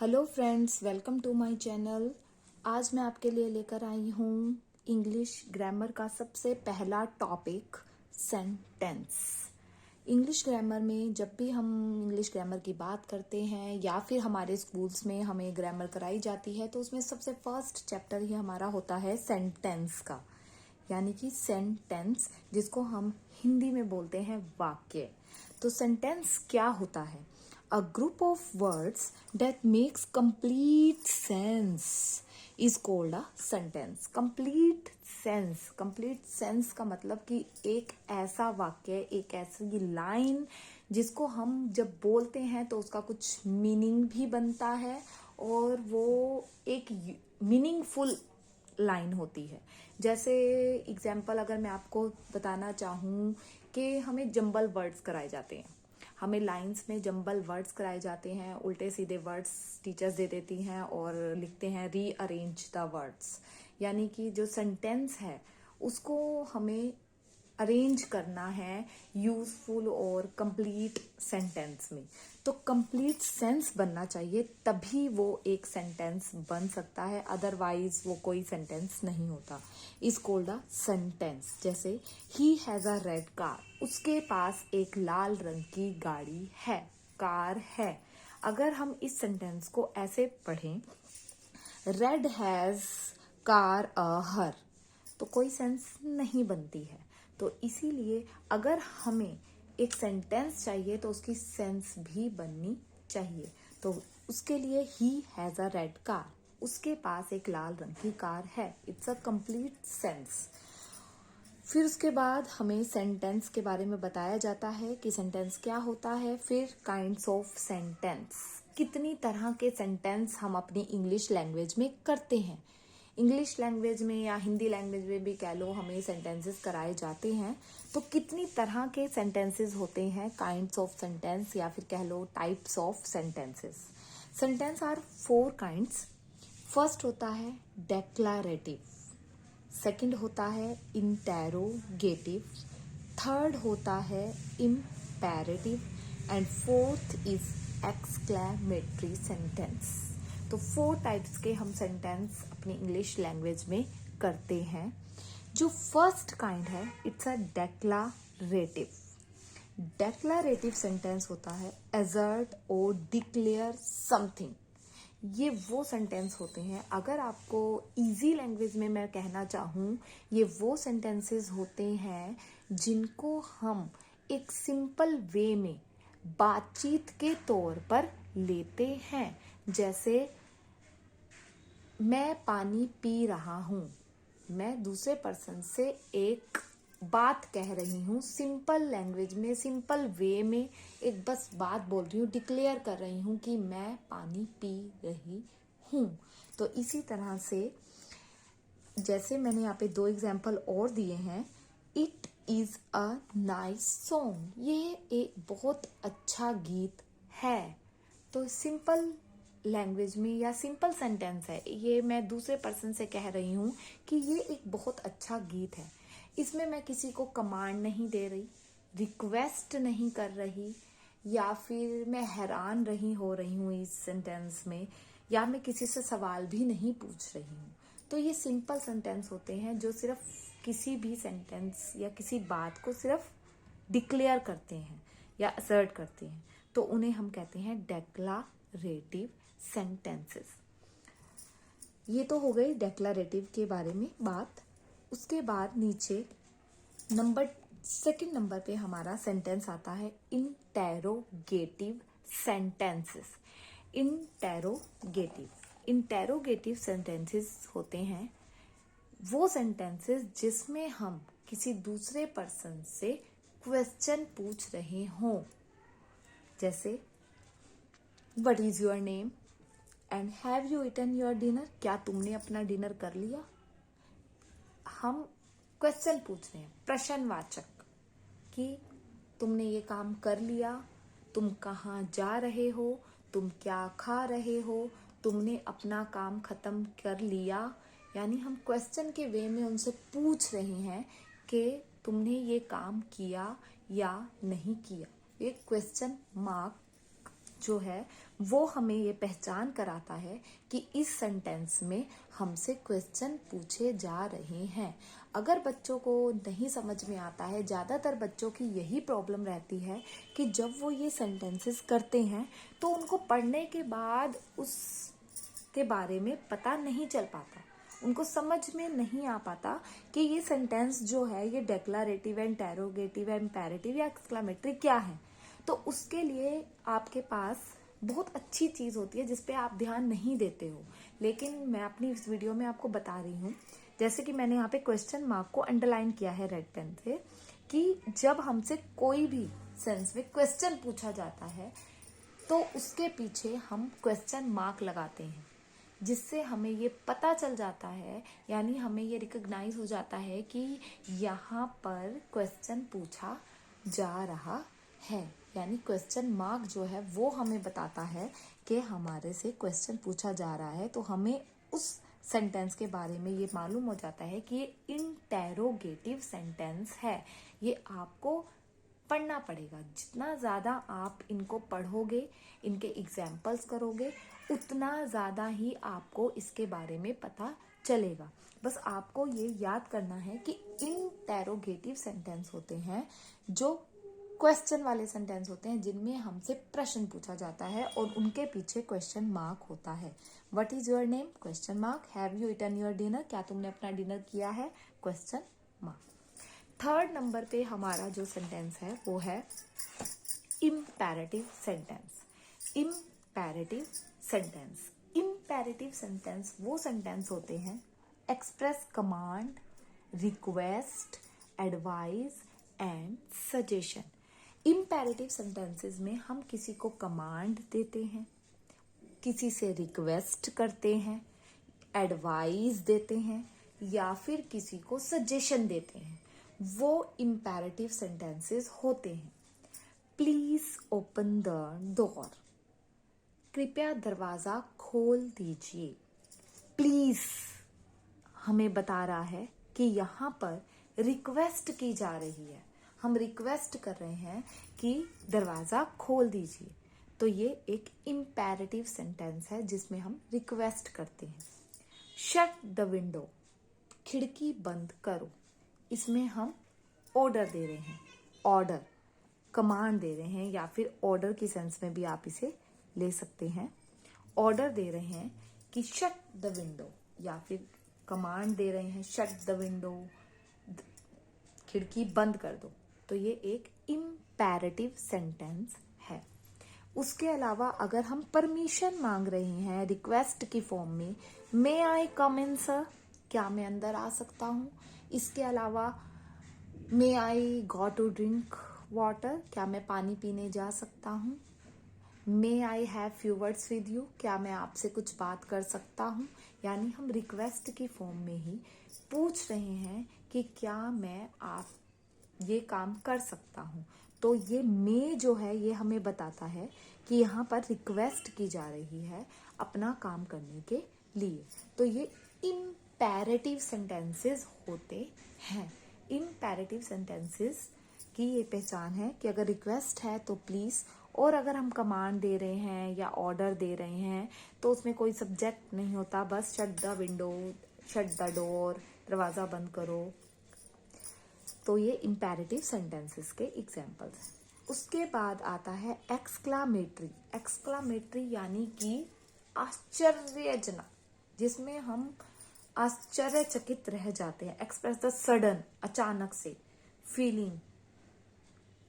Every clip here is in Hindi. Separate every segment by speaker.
Speaker 1: Hello friends, welcome to my channel. आज मैं आपके लिए लेकर आई हूँ इंग्लिश ग्रामर का सबसे पहला टॉपिक, सेंटेंस। इंग्लिश ग्रामर में जब भी हम इंग्लिश ग्रामर की बात करते हैं या फिर हमारे स्कूल्स में हमें ग्रामर कराई जाती है तो उसमें सबसे फर्स्ट चैप्टर ही हमारा होता है सेंटेंस का, यानी कि सेंटेंस, जिसको हम हिंदी में बोलते हैं वाक्य। तो सेंटेंस क्या होता है? A group of words that makes complete sense is called a sentence. Complete sense का मतलब कि एक ऐसा वाक्य, एक ऐसी लाइन जिसको हम जब बोलते हैं तो उसका कुछ मीनिंग भी बनता है और वो एक मीनिंगफुल लाइन होती है। जैसे एग्जाम्पल अगर मैं आपको बताना चाहूँ कि हमें जंबल वर्ड्स कराए जाते हैं, हमें लाइंस में जंबल वर्ड्स कराए जाते हैं, उल्टे सीधे वर्ड्स टीचर्स दे देती हैं और लिखते हैं रीअरेंज द वर्ड्स, यानी कि जो सेंटेंस है उसको हमें अरेंज करना है यूजफुल और कंप्लीट सेंटेंस में। तो कंप्लीट सेंस बनना चाहिए, तभी वो एक सेंटेंस बन सकता है, अदरवाइज वो कोई सेंटेंस नहीं होता। Is called a sentence. जैसे he has a red car, उसके पास एक लाल रंग की गाड़ी है, कार है। अगर हम इस सेंटेंस को ऐसे पढ़ें, रेड हैज कार अ हर, तो कोई सेंस नहीं बनती है। तो इसीलिए अगर हमें एक सेंटेंस चाहिए तो उसकी सेंस भी बननी चाहिए। तो उसके लिए ही हैज अ रेड कार, उसके पास एक लाल रंग की कार है, इट्स अ कंप्लीट सेंस। फिर उसके बाद हमें सेंटेंस के बारे में बताया जाता है कि सेंटेंस क्या होता है। फिर काइंड्स ऑफ सेंटेंस, कितनी तरह के सेंटेंस हम अपनी इंग्लिश लैंग्वेज में करते हैं। इंग्लिश लैंग्वेज में या हिंदी लैंग्वेज में भी कह लो, हमें सेंटेंसेस कराए जाते हैं। तो कितनी तरह के सेंटेंसेस होते हैं, काइंड्स ऑफ सेंटेंस या फिर कह लो types of sentences. Sentence are 4 kinds. First होता है डेक्लारेटिव, सेकंड होता है इंटेरोगेटिव, थर्ड होता है imperative and fourth is exclamatory sentence. तो 4 टाइप्स के हम सेंटेंस अपनी इंग्लिश लैंग्वेज में करते हैं। जो फर्स्ट काइंड है, it's a declarative. Declarative sentence होता है असर्ट और डिक्लेयर समथिंग। ये वो सेंटेंस होते हैं, अगर आपको इजी लैंग्वेज में मैं कहना चाहूँ, ये वो सेंटेंसेस होते हैं जिनको हम एक सिंपल वे में बातचीत के तौर पर लेते हैं। जैसे मैं पानी पी रहा हूँ, मैं दूसरे पर्सन से एक बात कह रही हूँ, सिंपल लैंग्वेज में, सिंपल वे में एक बस बात बोल रही हूँ, डिक्लेयर कर रही हूँ कि मैं पानी पी रही हूँ। तो इसी तरह से जैसे मैंने यहाँ पे 2 एग्जाम्पल और दिए हैं, it is a nice song, ये एक बहुत अच्छा गीत है। तो सिंपल लैंग्वेज में या सिंपल सेंटेंस है, ये मैं दूसरे पर्सन से कह रही हूँ कि ये एक बहुत अच्छा गीत है। इसमें मैं किसी को कमांड नहीं दे रही, रिक्वेस्ट नहीं कर रही, या फिर मैं हैरान हो रही हूँ इस सेंटेंस में, या मैं किसी से सवाल भी नहीं पूछ रही हूँ। तो ये सिंपल सेंटेंस होते हैं जो सिर्फ किसी भी सेंटेंस या किसी बात को सिर्फ डिक्लेयर करते हैं या असर्ट करते हैं, तो उन्हें हम कहते हैं डेक्लारेटिव सेंटेंसेस। ये तो हो गई डेक्लारेटिव के बारे में बात। उसके बाद नीचे सेकंड नंबर पे हमारा सेंटेंस आता है इंटेरोगेटिव सेंटेंसेस। इंटेरोगेटिव सेंटेंसेस होते हैं वो सेंटेंसेस जिसमें हम किसी दूसरे पर्सन से क्वेश्चन पूछ रहे हों। जैसे what is your name and have you eaten your dinner, क्या तुमने अपना डिनर कर लिया। हम क्वेश्चन पूछ रहे हैं, प्रश्नवाचक, कि तुमने ये काम कर लिया, तुम कहाँ जा रहे हो, तुम क्या खा रहे हो, तुमने अपना काम खत्म कर लिया। यानी हम क्वेश्चन के वे में उनसे पूछ रहे हैं कि तुमने ये काम किया या नहीं किया। ये क्वेश्चन मार्क जो है वो हमें ये पहचान कराता है कि इस सेंटेंस में हमसे क्वेश्चन पूछे जा रहे हैं। अगर बच्चों को नहीं समझ में आता है, ज़्यादातर बच्चों की यही प्रॉब्लम रहती है कि जब वो ये सेंटेंसेस करते हैं तो उनको पढ़ने के बाद उसके बारे में पता नहीं चल पाता, उनको समझ में नहीं आ पाता कि ये सेंटेंस जो है ये डेक्लारेटिव, इंटेरोगेटिव, इम्पेरेटिव या एक्सक्लामेटरी क्या है। तो उसके लिए आपके पास बहुत अच्छी चीज़ होती है जिस पे आप ध्यान नहीं देते हो, लेकिन मैं अपनी इस वीडियो में आपको बता रही हूँ। जैसे कि मैंने यहाँ पे क्वेश्चन मार्क को अंडरलाइन किया है रेड पेन से, कि जब हमसे कोई भी सेंस में क्वेश्चन पूछा जाता है तो उसके पीछे हम क्वेश्चन मार्क लगाते हैं, जिससे हमें ये पता चल जाता है, यानी हमें ये रिकॉग्नाइज हो जाता है कि यहाँ पर क्वेश्चन पूछा जा रहा है। यानी क्वेश्चन मार्क जो है वो हमें बताता है कि हमारे से क्वेश्चन पूछा जा रहा है, तो हमें उस सेंटेंस के बारे में ये मालूम हो जाता है कि ये इंटेरोगेटिव सेंटेंस है। ये आपको पढ़ना पड़ेगा। जितना ज़्यादा आप इनको पढ़ोगे, इनके एग्जाम्पल्स करोगे, उतना ज़्यादा ही आपको इसके बारे में पता चलेगा। बस आपको ये याद करना है कि इंटेरोगेटिव सेंटेंस होते हैं जो क्वेश्चन वाले सेंटेंस होते हैं, जिनमें हमसे प्रश्न पूछा जाता है और उनके पीछे क्वेश्चन मार्क होता है। What is your name? Question mark. Have you eaten your dinner? क्या तुमने अपना डिनर किया है? Question mark. थर्ड नंबर पे हमारा जो सेंटेंस है वो है imperative sentence. Imperative sentence, imperative sentence वो सेंटेंस होते हैं express command, request, advice and suggestion. Imperative sentences में हम किसी को कमांड देते हैं, किसी से रिक्वेस्ट करते हैं, एडवाइस देते हैं या फिर किसी को सजेशन देते हैं, वो इम्पेरेटिव सेंटेंसेस होते हैं। प्लीज ओपन द डोर, कृपया दरवाजा खोल दीजिए। प्लीज हमें बता रहा है कि यहाँ पर रिक्वेस्ट की जा रही है, हम रिक्वेस्ट कर रहे हैं कि दरवाजा खोल दीजिए। तो ये एक इम्पेरेटिव सेंटेंस है जिसमें हम रिक्वेस्ट करते हैं। शट द विंडो, खिड़की बंद करो, इसमें हम ऑर्डर दे रहे हैं, ऑर्डर कमांड दे रहे हैं, या फिर ऑर्डर की सेंस में भी आप इसे ले सकते हैं। ऑर्डर दे रहे हैं कि शट द विंडो, या फिर कमांड दे रहे हैं शट द विंडो, खिड़की बंद कर दो। तो ये एक इम्पेरेटिव सेंटेंस है। उसके अलावा अगर हम परमिशन मांग रहे हैं रिक्वेस्ट की फॉर्म में, मे आई कम इन सर, क्या मैं अंदर आ सकता हूँ। इसके अलावा may I go to drink water, क्या मैं पानी पीने जा सकता हूँ। May I have few words with you, क्या मैं आपसे कुछ बात कर सकता हूँ। यानी हम रिक्वेस्ट की फॉर्म में ही पूछ रहे हैं कि क्या मैं आप ये काम कर सकता हूँ। तो ये मे जो है ये हमें बताता है कि यहाँ पर रिक्वेस्ट की जा रही है अपना काम करने के लिए। तो ये इम्पेरेटिव सेंटेंसेस होते हैं। इम्पेरेटिव सेंटेंसेस की ये पहचान है कि अगर रिक्वेस्ट है तो प्लीज, और अगर हम कमांड दे रहे हैं या ऑर्डर दे रहे हैं तो उसमें कोई सब्जेक्ट नहीं होता, बस shut the window, shut the door, दरवाजा बंद करो। तो ये इम्पेरेटिव सेंटेंसेस के एग्जाम्पल्स हैं। उसके बाद आता है एक्सक्लामेटरी। एक्सक्लामेटरी यानी कि आश्चर्यजनक, जिसमें हम आश्चर्यचकित रह जाते हैं। एक्सप्रेस द सडन, अचानक से फीलिंग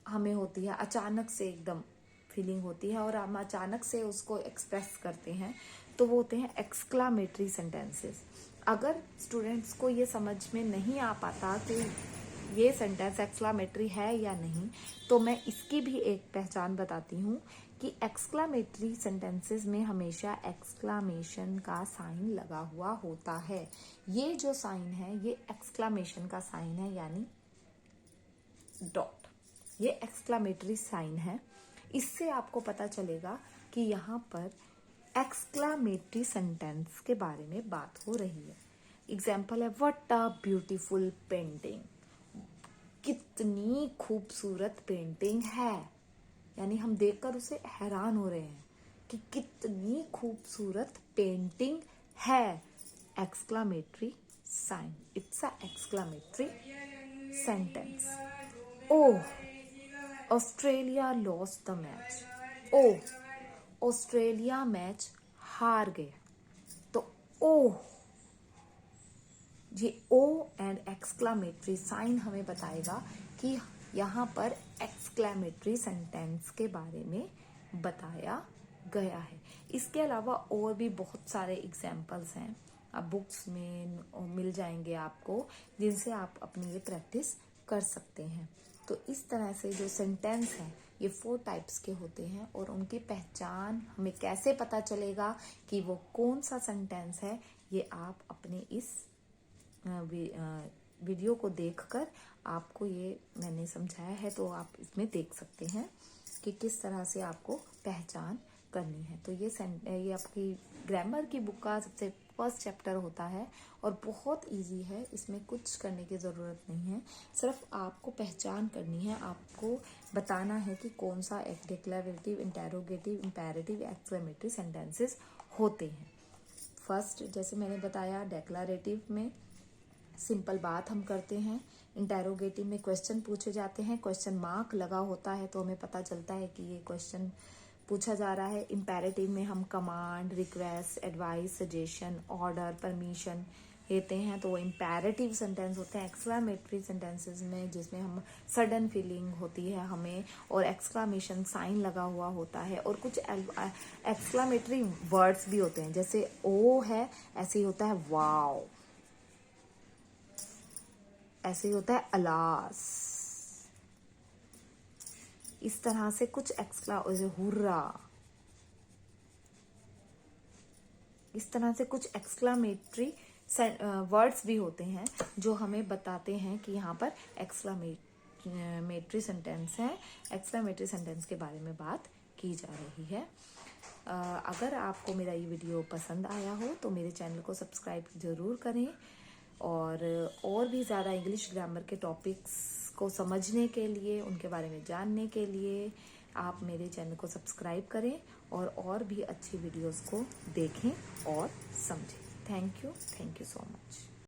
Speaker 1: हमें होती है, अचानक से एकदम फीलिंग होती है और हम अचानक से उसको एक्सप्रेस करते हैं, तो वो होते हैं एक्सक्लामेटरी सेंटेंसेस। अगर स्टूडेंट्स को ये समझ में नहीं आ पाता कि ये सेंटेंस एक्सक्लामेटरी है या नहीं, तो मैं इसकी भी एक पहचान बताती हूँ कि एक्सक्लामेटरी सेंटेंसेस में हमेशा एक्सक्लामेशन का साइन लगा हुआ होता है। ये जो साइन है ये एक्सक्लामेशन का साइन है, यानी डॉट, ये एक्सक्लामेटरी साइन है। इससे आपको पता चलेगा कि यहाँ पर एक्सक्लामेटरी सेंटेंस के बारे में बात हो रही है। एग्जाम्पल है व्हाट अ ब्यूटीफुल पेंटिंग, कितनी खूबसूरत पेंटिंग है, यानी हम देखकर उसे हैरान हो रहे हैं। कि कितनी खूबसूरत पेंटिंग है। Exclamatory sign, it's a exclamatory sentence. Oh, Australia lost the match. Oh, Australia match हार गया। तो ओह, ये ओ एंड एक्सक्लामेटरी साइन हमें बताएगा कि यहाँ पर एक्सक्लामेटरी सेंटेंस के बारे में बताया गया है। इसके अलावा और भी बहुत सारे एग्जाम्पल्स हैं, आप बुक्स में मिल जाएंगे आपको, जिनसे आप अपनी ये प्रैक्टिस कर सकते हैं। तो इस तरह से जो सेंटेंस है ये 4 टाइप्स के होते हैं, और उनकी पहचान हमें कैसे पता चलेगा कि वो कौन सा सेंटेंस है, ये आप अपने इस वीडियो को देखकर आपको ये मैंने समझाया है, तो आप इसमें देख सकते हैं कि किस तरह से आपको पहचान करनी है। तो ये आपकी ग्रामर की बुक का सबसे फर्स्ट चैप्टर होता है और बहुत इजी है, इसमें कुछ करने की ज़रूरत नहीं है, सिर्फ आपको पहचान करनी है। आपको बताना है कि कौन सा declarative, interrogative, imperative, exclamatory sentences होते हैं। फर्स्ट, जैसे मैंने बताया, डिक्लेरेटिव में सिंपल बात हम करते हैं। इंटेरोगेटिव में क्वेश्चन पूछे जाते हैं, क्वेश्चन मार्क लगा होता है तो हमें पता चलता है कि ये क्वेश्चन पूछा जा रहा है। इंपेरेटिव में हम command, request, advice, suggestion, order, permission देते हैं, तो वो इंपेरेटिव सेंटेंस होते हैं। एक्सक्लामेटरी सेंटेंसेस में जिसमें हम सडन फीलिंग होती है हमें, और एक्सक्लामेशन साइन लगा हुआ होता है, और कुछ एक्सक्लामेटरी वर्ड्स भी होते हैं, जैसे ओ है ऐसे ही होता है वाओ, ऐसे ही होता है अलास। इस तरह से कुछ हुर्रा, इस तरह से कुछ एक्सक्लामेटरी वर्ड्स भी होते हैं जो हमें बताते हैं कि यहाँ पर एक्सक्लामेटरी सेंटेंस है, एक्सक्लामेटरी सेंटेंस के बारे में बात की जा रही है। अगर आपको मेरा ये वीडियो पसंद आया हो तो मेरे चैनल को सब्सक्राइब ज़रूर करें, और भी ज़्यादा इंग्लिश ग्रामर के टॉपिक्स को समझने के लिए, उनके बारे में जानने के लिए आप मेरे चैनल को सब्सक्राइब करें और भी अच्छी वीडियोस को देखें और समझें। Thank you so much.